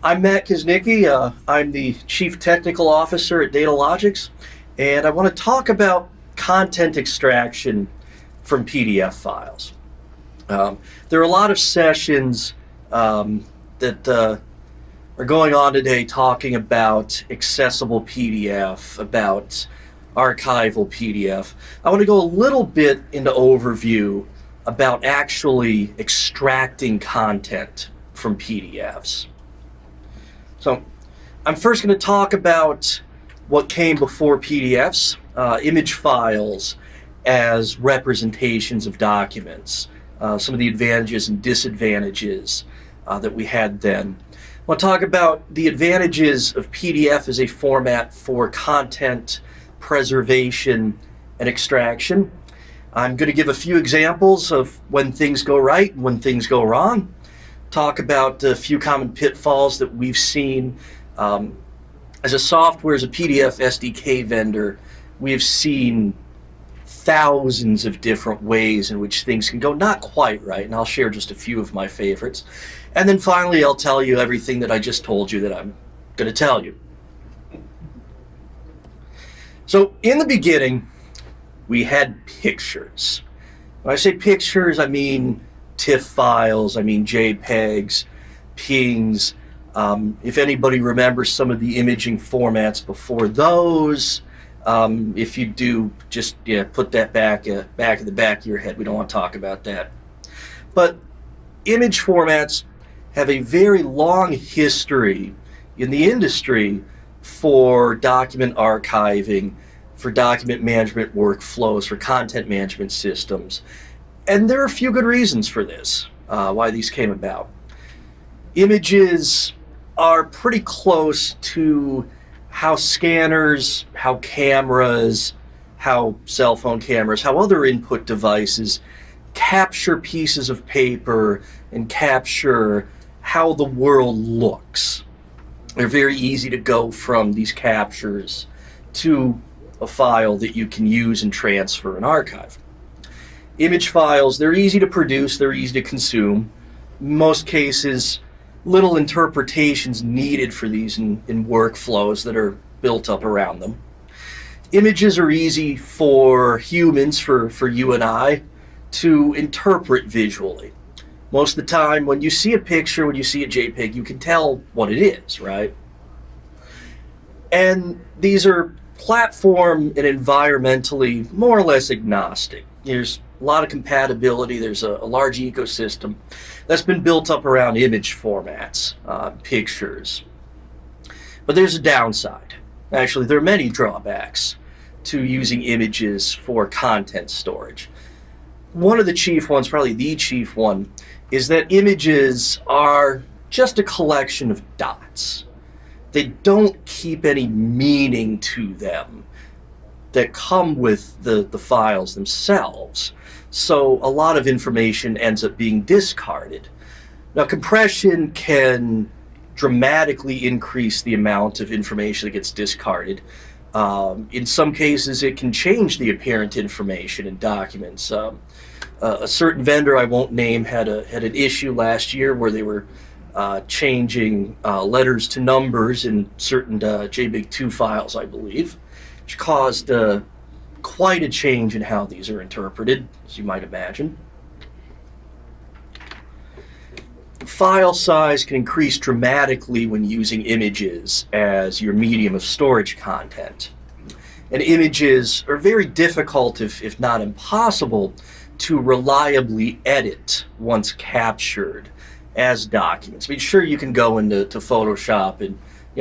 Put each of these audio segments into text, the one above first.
I'm Matt Kuznicki. I'm the Chief Technical Officer at Datalogix, and I want to talk about content extraction from PDF files. There are a lot of sessions that are going on today talking about accessible PDF, about archival PDF. I want to go a little bit into overview about actually extracting content from PDFs. So I'm first going to talk about what came before PDFs, image files as representations of documents, some of the advantages and disadvantages that we had then. I want to talk about the advantages of PDF as a format for content preservation and extraction. I'm going to give a few examples of when things go right and when things go wrong. Talk about a few common pitfalls that we've seen. As a software, as a PDF SDK vendor, we have seen thousands of different ways in which things can go not quite right, and I'll share just a few of my favorites. And then finally, I'll tell you everything that I just told you that I'm going to tell you. So in the beginning, we had pictures. When I say pictures, I mean TIFF files, I mean JPEGs, PNGs. If anybody remembers some of the imaging formats before those, if you do, just put that back in the back of your head. We don't want to talk about that. But image formats have a very long history in the industry for document archiving, for document management workflows, for content management systems. And there are a few good reasons for this, why these came about. Images are pretty close to how scanners, how cameras, how cell phone cameras, how other input devices capture pieces of paper and capture how the world looks. They're very easy to go from these captures to a file that you can use and transfer and archive. Image files, they're easy to produce, they're easy to consume. In most cases, little interpretations needed for these in workflows that are built up around them. Images are easy for humans, for you and I, to interpret visually. Most of the time, when you see a picture, when you see a JPEG, you can tell what it is, right? And these are platform and environmentally more or less agnostic. There's a lot of compatibility. There's a large ecosystem that's been built up around image formats, pictures. But there's a downside. Actually, there are many drawbacks to using images for content storage. One of the chief ones, probably the chief one, is that images are just a collection of dots. They don't keep any meaning to them that come with the files themselves. So a lot of information ends up being discarded. Now, compression can dramatically increase the amount of information that gets discarded. In some cases, it can change the apparent information in documents. A certain vendor I won't name had an issue last year where they were changing letters to numbers in certain JPEG-2 files, I believe, which caused quite a change in how these are interpreted, as you might imagine. File size can increase dramatically when using images as your medium of storage content. And images are very difficult, if not impossible, to reliably edit once captured as documents. I mean, sure, you can go into Photoshop and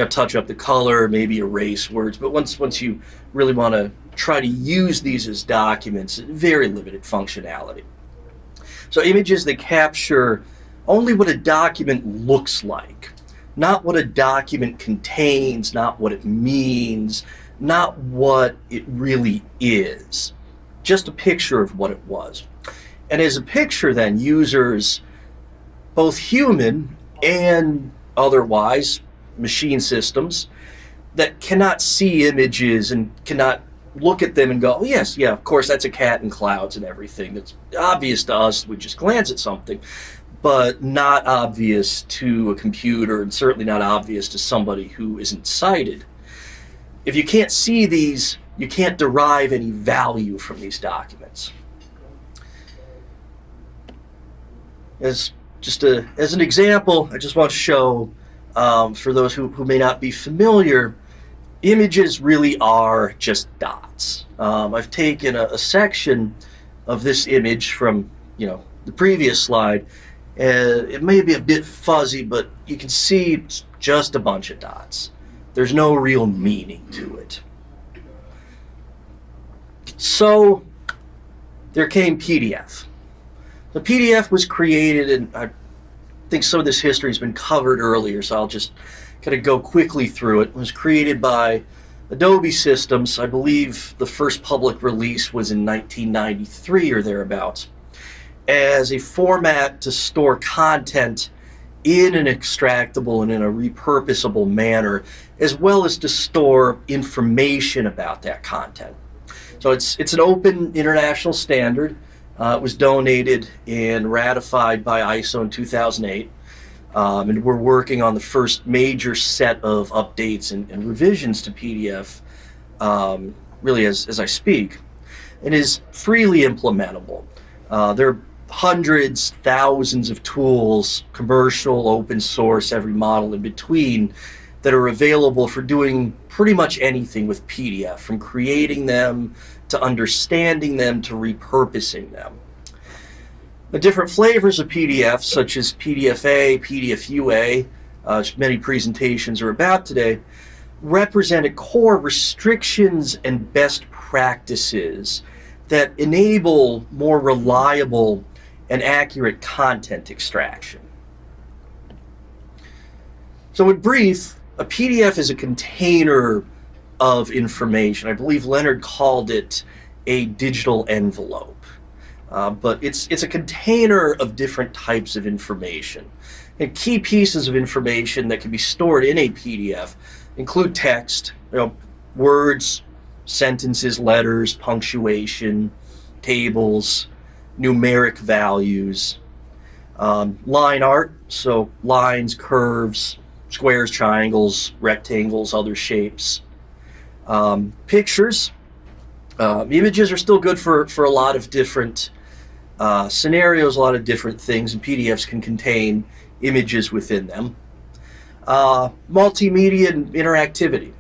touch up the color, maybe erase words, but once you really want to try to use these as documents, very limited functionality. So images that capture only what a document looks like, not what a document contains, not what it means, not what it really is, just a picture of what it was. And as a picture, then, users, both human and otherwise, machine systems, that cannot see images and cannot look at them and go, oh, yes, yeah, of course, that's a cat in clouds and everything. It's obvious to us. We just glance at something. but not obvious to a computer, and certainly not obvious to somebody who isn't sighted. If you can't see these, you can't derive any value from these documents. As an example, I just want to show, for those who may not be familiar, images really are just dots. I've taken a section of this image from, the previous slide. It may be a bit fuzzy, but you can see it's just a bunch of dots. There's no real meaning to it. So there came PDF. The PDF was created, and I think some of this history has been covered earlier, so I'll just kind of go quickly through it. It was created by Adobe Systems. I believe the first public release was in 1993 or thereabouts, as a format to store content in an extractable and in a repurposable manner, as well as to store information about that content. So it's an open international standard. It was donated and ratified by ISO in 2008. And we're working on the first major set of updates and revisions to PDF, really as I speak. It is freely implementable. There are hundreds, thousands of tools, commercial, open source, every model in between, that are available for doing pretty much anything with PDF, from creating them to understanding them to repurposing them. The different flavors of PDF, such as PDF-A, PDF-UA, which many presentations are about today, represent core restrictions and best practices that enable more reliable and accurate content extraction. So in brief, a PDF is a container of information. I believe Leonard called it a digital envelope. But it's a container of different types of information. And key pieces of information that can be stored in a PDF include text, words, sentences, letters, punctuation, tables, numeric values, line art, so lines, curves, squares, triangles, rectangles, other shapes, pictures. Images are still good for a lot of different scenarios, a lot of different things, and PDFs can contain images within them. Multimedia and interactivity.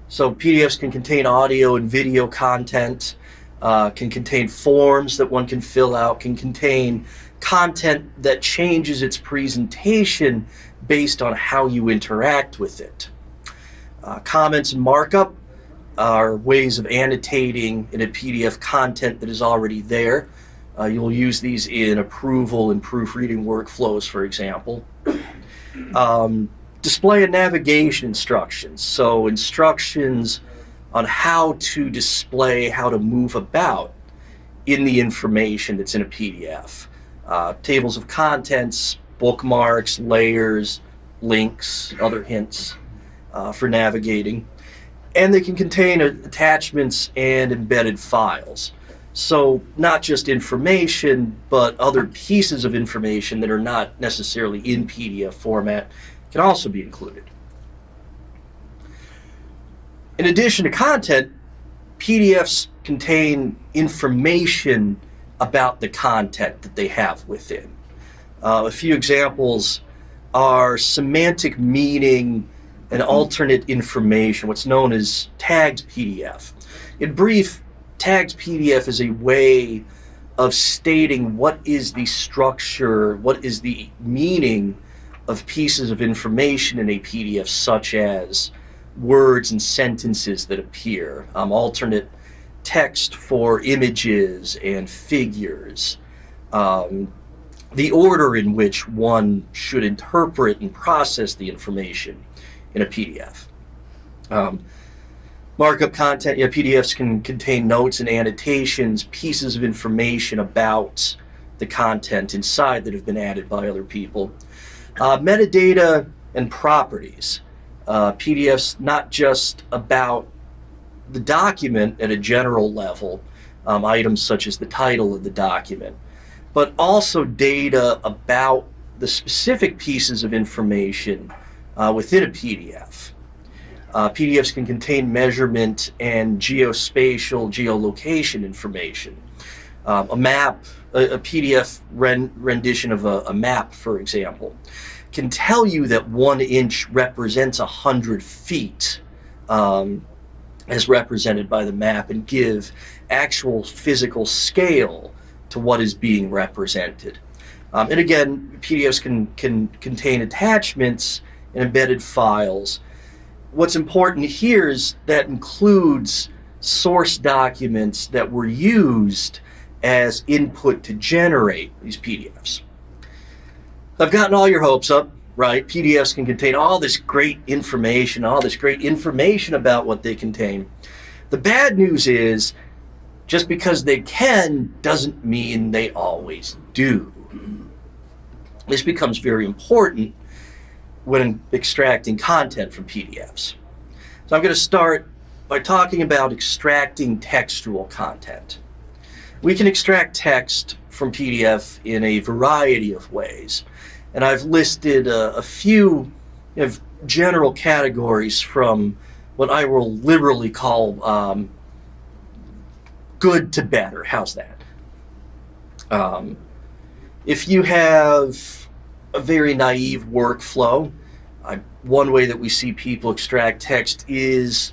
So PDFs can contain audio and video content, can contain forms that one can fill out, can contain content that changes its presentation based on how you interact with it. Comments and markup are ways of annotating in a PDF content that is already there. You'll use these in approval and proofreading workflows, for example. Display and navigation instructions. So instructions on how to display, how to move about in the information that's in a PDF. Tables of contents, bookmarks, layers, links, other hints for navigating. And they can contain attachments and embedded files. So not just information, but other pieces of information that are not necessarily in PDF format can also be included. In addition to content, PDFs contain information about the content that they have within. A few examples are semantic meaning and alternate information, what's known as tagged PDF. In brief, tagged PDF is a way of stating what is the structure, what is the meaning of pieces of information in a PDF, such as words and sentences that appear, alternate text for images and figures, the order in which one should interpret and process the information in a PDF. Markup content, PDFs can contain notes and annotations, pieces of information about the content inside that have been added by other people. Metadata and properties. PDFs not just about the document at a general level, items such as the title of the document, but also data about the specific pieces of information within a PDF. PDFs can contain measurement and geospatial, geolocation information. A map, a PDF rendition of a map, for example, can tell you that 1 inch represents 100 feet as represented by the map, and give actual physical scale to what is being represented. And again, PDFs can contain attachments and embedded files. What's important here is that includes source documents that were used as input to generate these PDFs. I've gotten all your hopes up, right? PDFs can contain all this great information about what they contain. The bad news is, just because they can doesn't mean they always do. This becomes very important when extracting content from PDFs. So I'm going to start by talking about extracting textual content. We can extract text from PDF in a variety of ways, and I've listed a few general categories from what I will liberally call good to better. How's that? If you have a very naive workflow, one way that we see people extract text is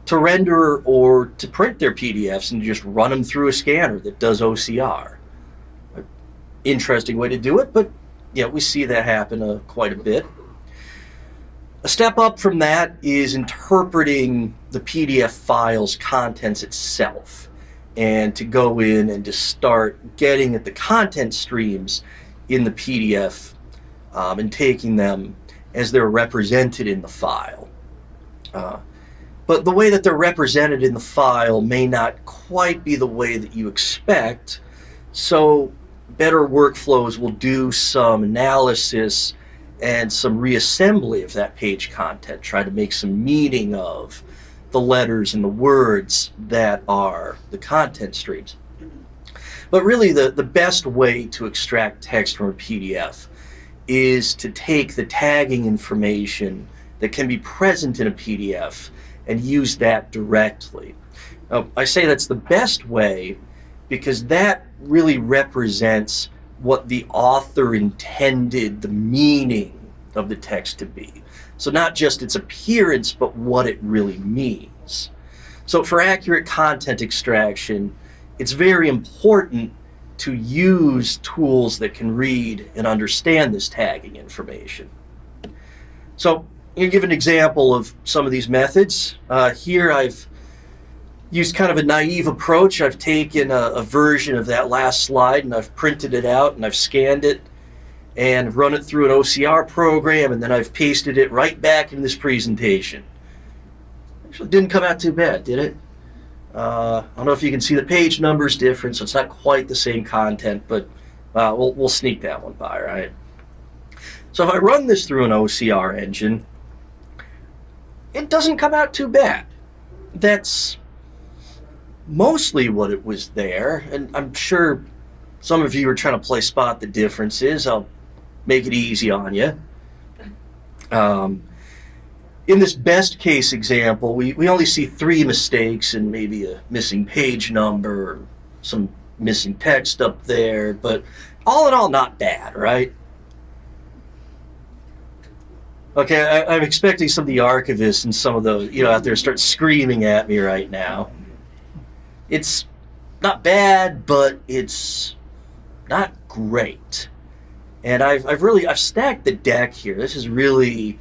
to render or to print their PDFs and just run them through a scanner that does OCR. Interesting way to do it, but yeah, we see that happen quite a bit. A step up from that is interpreting the PDF file's contents itself, and to go in and just start getting at the content streams in the PDF and taking them as they're represented in the file. But the way that they're represented in the file may not quite be the way that you expect, so better workflows will do some analysis and some reassembly of that page content, try to make some meaning of the letters and the words that are the content streams. But really the best way to extract text from a PDF is to take the tagging information that can be present in a PDF and use that directly. Now, I say that's the best way because that really represents what the author intended the meaning of the text to be. So not just its appearance, but what it really means. So for accurate content extraction, it's very important to use tools that can read and understand this tagging information. So I'll give an example of some of these methods. Here I've used kind of a naive approach. I've taken a version of that last slide and I've printed it out and I've scanned it and run it through an OCR program, and then I've pasted it right back in this presentation. Actually, it didn't come out too bad, did it? I don't know if you can see the page numbers different, so it's not quite the same content, but we'll sneak that one by, right? So if I run this through an OCR engine, it doesn't come out too bad. That's mostly what it was there, and I'm sure some of you are trying to play spot the differences. I'll make it easy on you. In this best case example, we only see 3 mistakes and maybe a missing page number, or some missing text up there, but all in all, not bad, right? Okay, I'm expecting some of the archivists and some of those, out there start screaming at me right now. It's not bad, but it's not great. And I've stacked the deck here. This is really,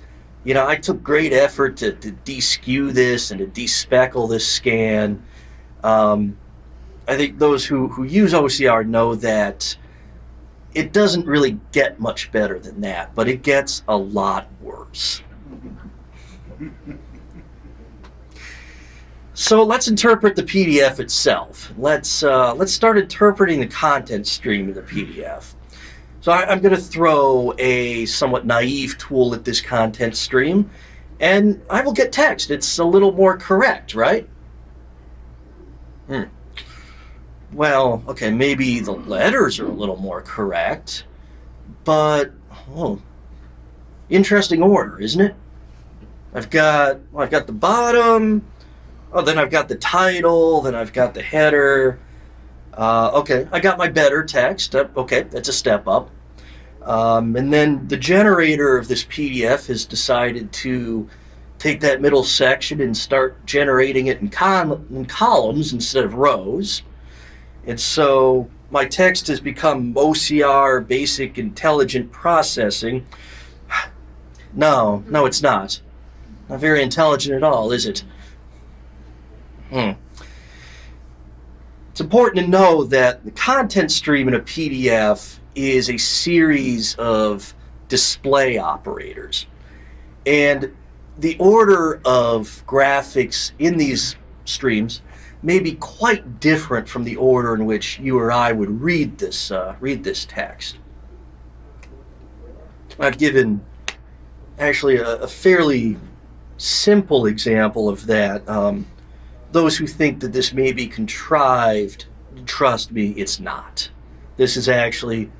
I took great effort to de-skew this and to de-speckle this scan. I think those who use OCR know that it doesn't really get much better than that, but it gets a lot worse. So let's interpret the PDF itself. Let's start interpreting the content stream of the PDF. So I'm going to throw a somewhat naive tool at this content stream, and I will get text. It's a little more correct, right? Well, okay, maybe the letters are a little more correct, but oh, interesting order, isn't it? I've got the bottom, oh, then I've got the title, then I've got the header. Okay, I got my better text. Okay, that's a step up. And then the generator of this PDF has decided to take that middle section and start generating it in columns instead of rows. And so my text has become OCR, basic intelligent processing. No, it's not. Not very intelligent at all, is it? It's important to know that the content stream in a PDF is a series of display operators. And the order of graphics in these streams may be quite different from the order in which you or I would read this text. I've given actually a fairly simple example of that. Those who think that this may be contrived, trust me, it's not. This is actually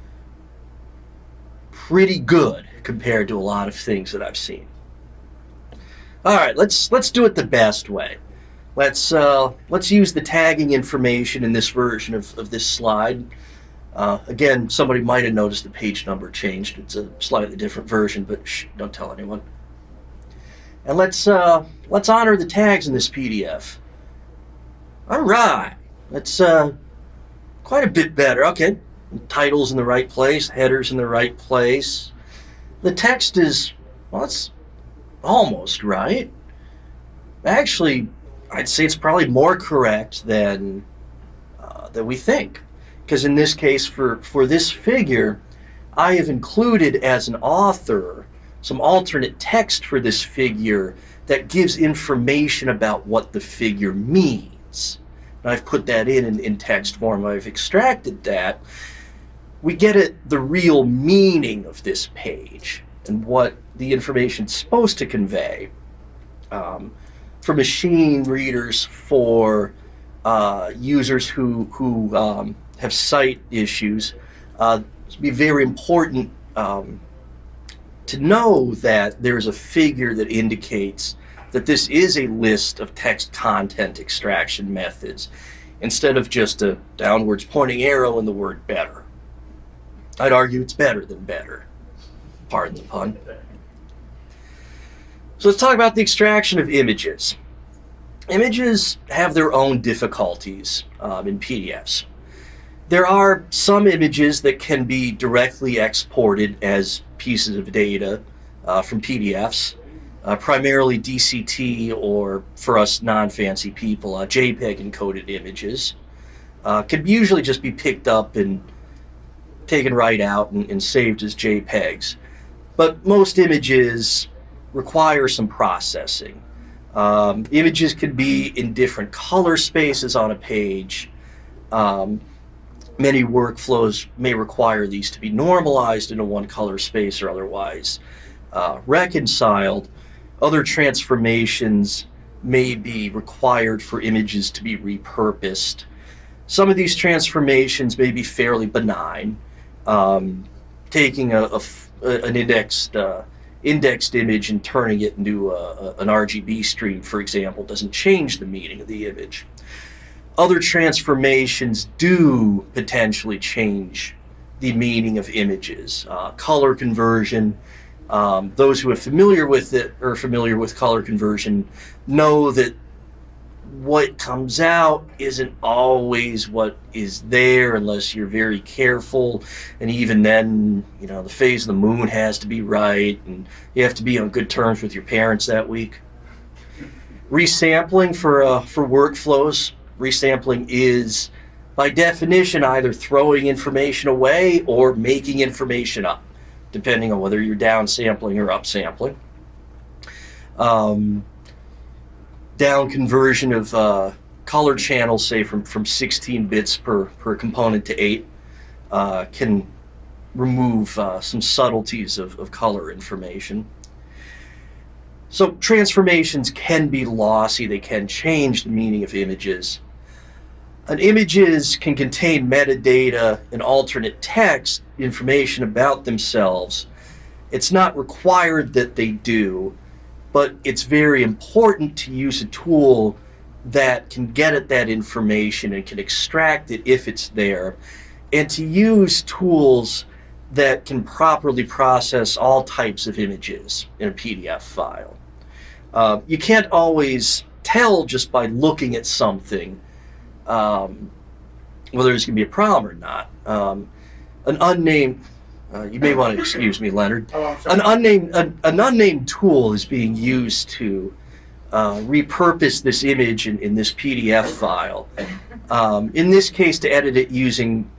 pretty good compared to a lot of things that I've seen. All right, let's do it the best way. Let's use the tagging information in this version of this slide. Again, somebody might have noticed the page number changed. It's a slightly different version, but shh, don't tell anyone. And let's honor the tags in this PDF. All right, that's quite a bit better. Okay, title's in the right place, header's in the right place. The text is, well, it's almost right. Actually, I'd say it's probably more correct than we think. Because in this case, for this figure, I have included as an author some alternate text for this figure that gives information about what the figure means. And I've put that in text form. I've extracted that. We get at the real meaning of this page and what the information is supposed to convey. For machine readers, for users who have sight issues, it'd be very important to know that there's a figure that indicates that this is a list of text content extraction methods instead of just a downwards pointing arrow and the word better. I'd argue it's better than better. Pardon the pun. So let's talk about the extraction of images. Images have their own difficulties in PDFs. There are some images that can be directly exported as pieces of data from PDFs, primarily DCT, or for us non-fancy people, JPEG encoded images. Can usually just be picked up and taken right out and saved as JPEGs. But most images require some processing. Images can be in different color spaces on a page. Many workflows may require these to be normalized into one color space or otherwise reconciled. Other transformations may be required for images to be repurposed. Some of these transformations may be fairly benign. Taking an indexed image and turning it into an RGB stream, for example, doesn't change the meaning of the image. Other transformations do potentially change the meaning of images. Color conversion, those who are familiar with it or familiar with color conversion know that what comes out isn't always what is there unless you're very careful, and even then, you know, the phase of the moon has to be right, and you have to be on good terms with your parents that week. Resampling for workflows. Resampling is, by definition, either throwing information away or making information up, depending on whether you're downsampling or upsampling. Down conversion of color channels, say from 16 bits per component to 8, can remove some subtleties of color information. So transformations can be lossy, they can change the meaning of images. And images can contain metadata and alternate text information about themselves It's not required that they do, but it's very important to use a tool that can get at that information and can extract it if it's there, and to use tools that can properly process all types of images in a PDF file. You can't always tell just by looking at something whether there's going to be a problem or not. An unnamed, you may want to excuse me, Leonard. Oh, I'm an unnamed tool is being used to repurpose this image in this PDF file. In this case, to edit it using,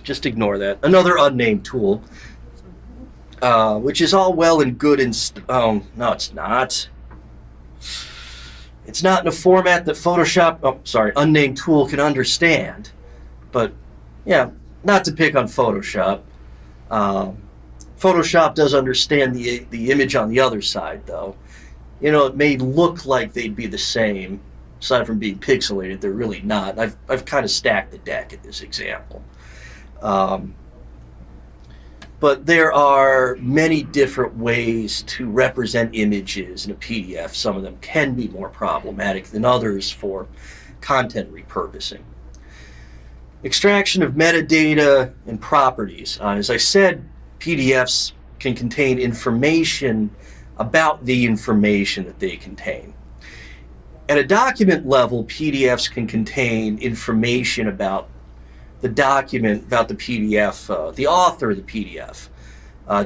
just ignore that, another unnamed tool, which is all well and good no, it's not. It's not in a format that Photoshop, unnamed tool can understand. But yeah, not to pick on Photoshop. Photoshop does understand the image on the other side, though. You know, it may look like they'd be the same, aside from being pixelated. They're really not. I've kind of stacked the deck in this example. But there are many different ways to represent images in a PDF. Some of them can be more problematic than others for content repurposing. Extraction of metadata and properties. As I said, PDFs can contain information about the information that they contain. At a document level, PDFs can contain information about the document, about the PDF, the author of the PDF,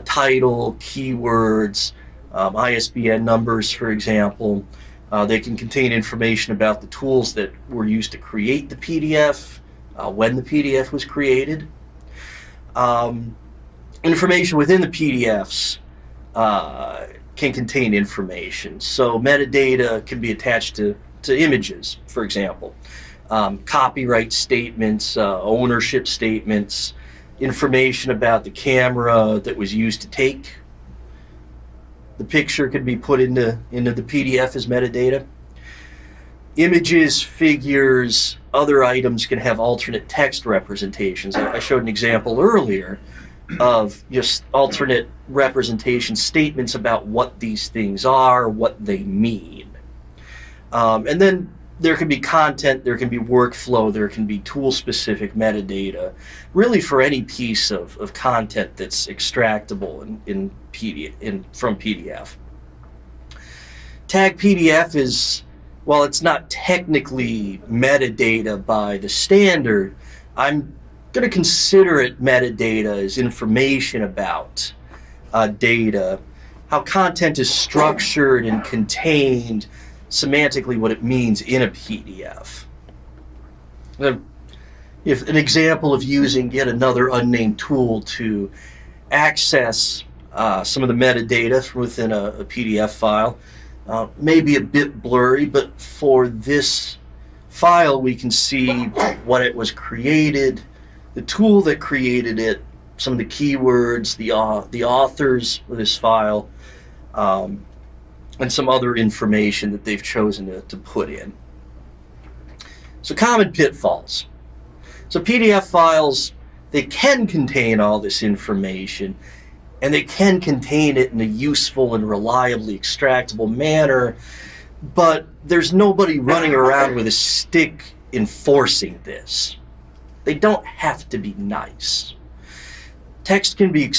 title, keywords, ISBN numbers, for example. They can contain information about the tools that were used to create the PDF, when the PDF was created. Information within the PDFs can contain information. So metadata can be attached to images, for example. Copyright statements, ownership statements, information about the camera that was used to take the picture could be put into the PDF as metadata. Images, figures, other items can have alternate text representations. I showed an example earlier of just alternate representation statements about what these things are, what they mean. And then there can be content, there can be workflow, there can be tool-specific metadata, really for any piece of content that's extractable from PDF. Tag PDF is, while it's not technically metadata by the standard, I'm going to consider it metadata as information about data, how content is structured and contained, semantically what it means in a PDF. If an example of using yet another unnamed tool to access some of the metadata from within a PDF file may be a bit blurry, but for this file we can see what it was created, the tool that created it, some of the keywords, the authors of this file, and some other information that they've chosen to put in. So common pitfalls. So PDF files, they can contain all this information, and they can contain it in a useful and reliably extractable manner, but there's nobody running around with a stick enforcing this. They don't have to be nice. Text can be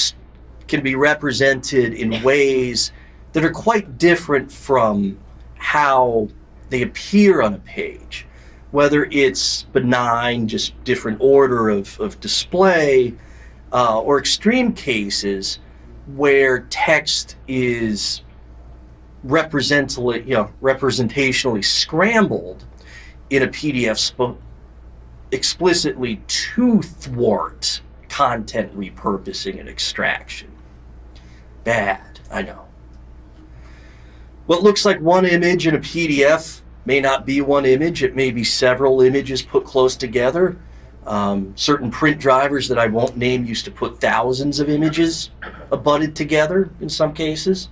represented in ways that are quite different from how they appear on a page, whether it's benign, just different order of display, or extreme cases where text is representationally scrambled in a PDF explicitly to thwart content repurposing and extraction. Bad, I know. What looks like one image in a PDF may not be one image. It may be several images put close together. Certain print drivers that I won't name used to put thousands of images abutted together in some cases.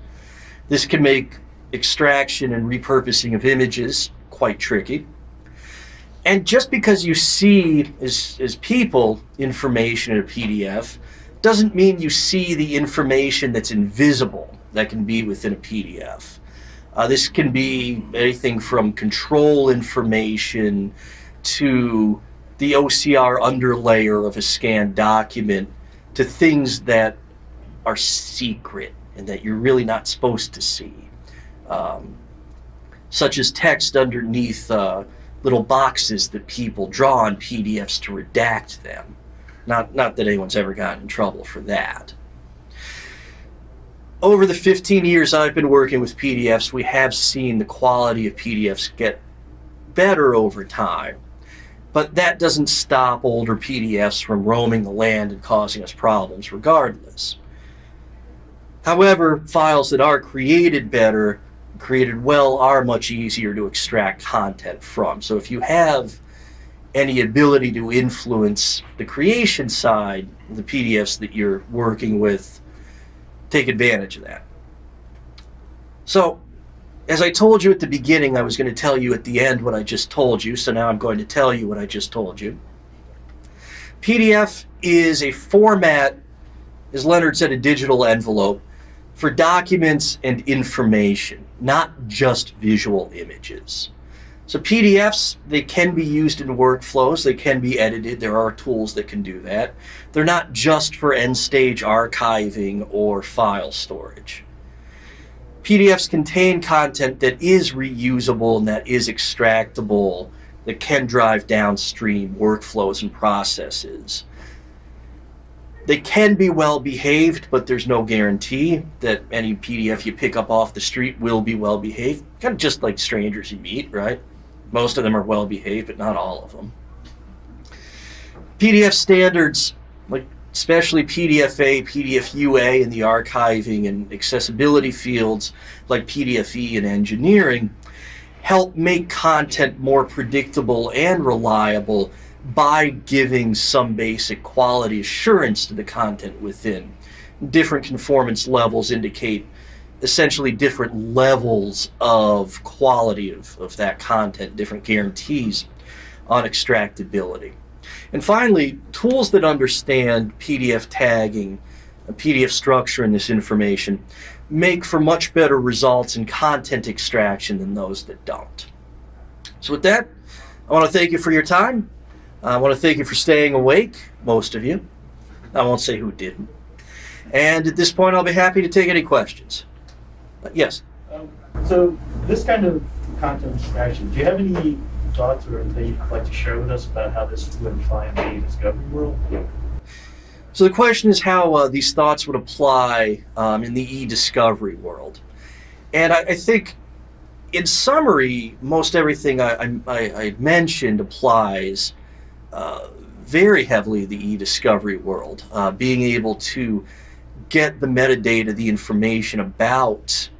This can make extraction and repurposing of images quite tricky. And just because you see, as people, information in a PDF doesn't mean you see the information that's invisible that can be within a PDF. This can be anything from control information to the OCR underlayer of a scanned document to things that are secret and that you're really not supposed to see, such as text underneath little boxes that people draw on PDFs to redact them. Not that anyone's ever gotten in trouble for that. Over the 15 years I've been working with PDFs, we have seen the quality of PDFs get better over time. But that doesn't stop older PDFs from roaming the land and causing us problems regardless. However, files that are created better, created well, are much easier to extract content from. So if you have any ability to influence the creation side of the PDFs that you're working with, take advantage of that. So, as I told you at the beginning, I was going to tell you at the end what I just told you, so now I'm going to tell you what I just told you. PDF is a format, as Leonard said, a digital envelope for documents and information, not just visual images. So PDFs, they can be used in workflows, they can be edited, there are tools that can do that. They're not just for end-stage archiving or file storage. PDFs contain content that is reusable and that is extractable, that can drive downstream workflows and processes. They can be well behaved, but there's no guarantee that any PDF you pick up off the street will be well behaved. Kind of just like strangers you meet, right? Most of them are well behaved, but not all of them. PDF standards, like especially PDFA, PDFUA, and the archiving and accessibility fields like PDFE and engineering, help make content more predictable and reliable by giving some basic quality assurance to the content within. Different conformance levels indicate essentially different levels of quality of that content, different guarantees on extractability. And finally, tools that understand PDF tagging, PDF structure, and this information make for much better results in content extraction than those that don't. So with that, I want to thank you for your time. I want to thank you for staying awake, most of you. I won't say who didn't. And at this point, I'll be happy to take any questions. Yes? So this kind of content extraction, do you have any thoughts or anything you'd like to share with us about how this would apply in the discovery world? So the question is how these thoughts would apply in the e-discovery world. And I think, in summary, most everything I mentioned applies very heavily to the e-discovery world. Being able to get the metadata, the information about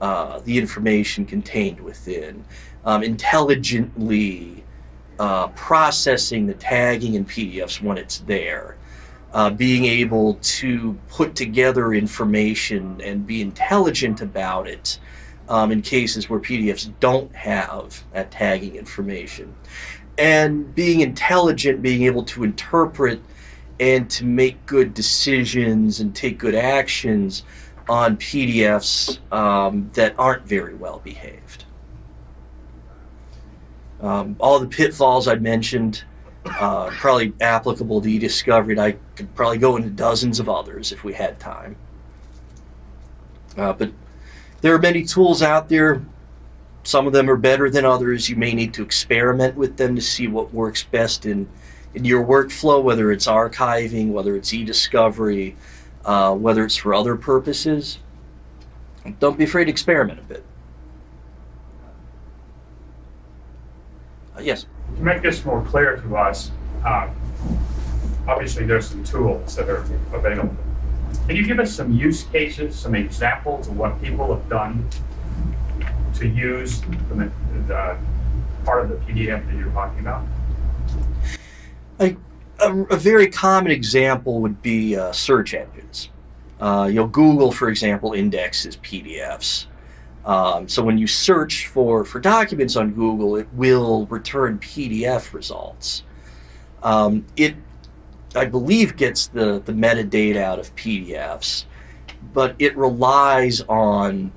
the information contained within, intelligently processing the tagging in PDFs when it's there, being able to put together information and be intelligent about it in cases where PDFs don't have that tagging information, and being intelligent, being able to interpret and to make good decisions and take good actions on PDFs that aren't very well behaved. All the pitfalls I mentioned probably applicable to e-discovery, and I could probably go into dozens of others if we had time. But there are many tools out there. Some of them are better than others. You may need to experiment with them to see what works best in your workflow, whether it's archiving, whether it's e-discovery, whether it's for other purposes. Don't be afraid to experiment a bit. Yes? To make this more clear to us, obviously there's some tools that are available. Can you give us some use cases, some examples of what people have done to use the part of the PDF that you're talking about? A very common example would be search engines. Google, for example, indexes PDFs. So when you search for documents on Google, it will return PDF results. It I believe, gets the metadata out of PDFs, but it relies on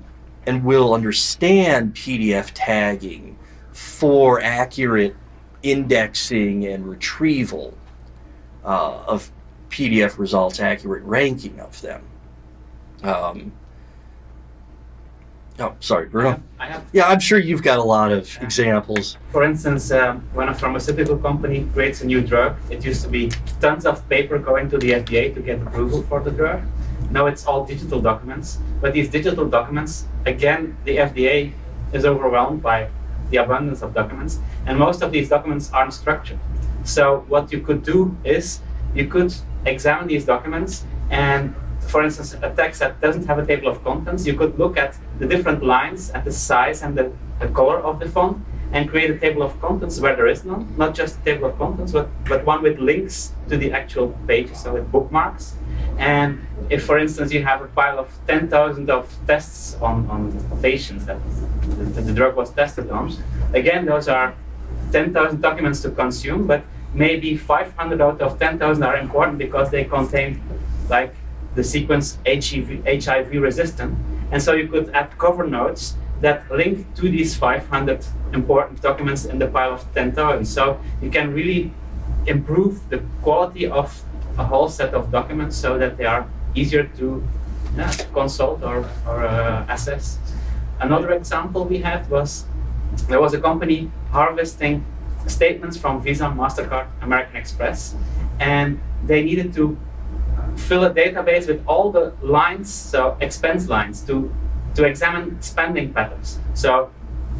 and will understand PDF tagging for accurate indexing and retrieval of PDF results, accurate ranking of them. Oh, sorry, Bruno. Yeah, I'm sure you've got a lot of examples. For instance, when a pharmaceutical company creates a new drug, it used to be tons of paper going to the FDA to get approval for the drug. Now it's all digital documents. But these digital documents, again, the FDA is overwhelmed by the abundance of documents, and most of these documents aren't structured. So what you could do is you could examine these documents, and for instance, a text that doesn't have a table of contents, you could look at the different lines and the size and the color of the font and create a table of contents where there is none, not just a table of contents, but one with links to the actual pages, so with bookmarks. And if, for instance, you have a pile of 10,000 of tests on patients that the drug was tested on, again, those are 10,000 documents to consume, but maybe 500 out of 10,000 are important because they contain, like, the sequence HIV resistant. And so you could add cover notes that link to these 500 important documents in the pile of 10,000. So you can really improve the quality of a whole set of documents so that they are easier to consult or assess. Another example we had was, there was a company harvesting statements from Visa, MasterCard, American Express, and they needed to fill a database with all the lines, so expense lines, to examine spending patterns. So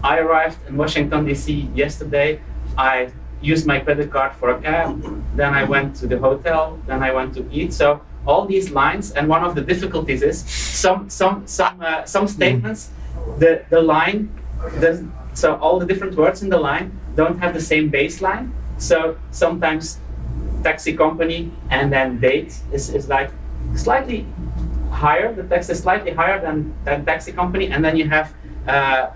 I arrived in Washington, D.C. yesterday. I used my credit card for a cab, then I went to the hotel, then I went to eat. So all these lines, and one of the difficulties is some statements, the line doesn't, so all the different words in the line don't have the same baseline. So sometimes taxi company and then date is like slightly higher. The text is slightly higher than taxi company, and then you have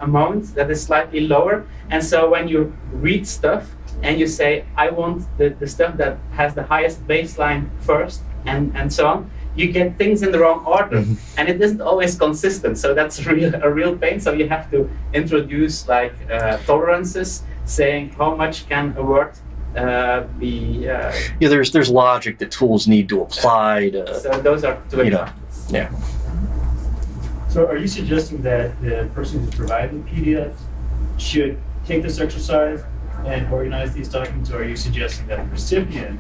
amount that is slightly lower. And so when you read stuff and you say, I want the stuff that has the highest baseline first, and so on, you get things in the wrong order, and it isn't always consistent. So that's a real pain. So you have to introduce like tolerances, saying how much can a word yeah, there's logic that tools need to apply to. So those are two examples. Yeah. So are you suggesting that the person who's providing the PDF should take this exercise and organize these documents, or are you suggesting that the recipient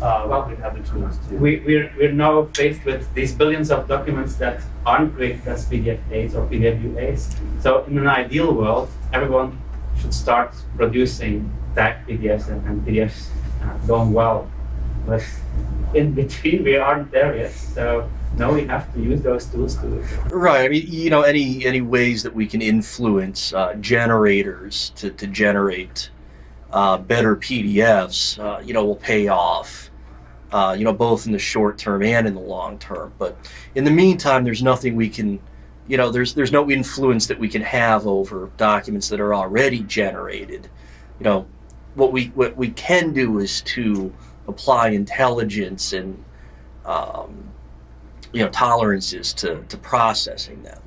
would have the tools to? We're now faced with these billions of documents that aren't created as PDF-As or PDF-UAs. So in an ideal world, everyone should start producing tag PDFs and PDFs going well. But in between, we aren't there yet. So now we have to use those tools to. Right. I mean, any ways that we can influence generators to generate better PDFs, will pay off. Both in the short term and in the long term. But in the meantime, there's nothing we can. There's no influence that we can have over documents that are already generated. What we can do is to apply intelligence and tolerances to processing them.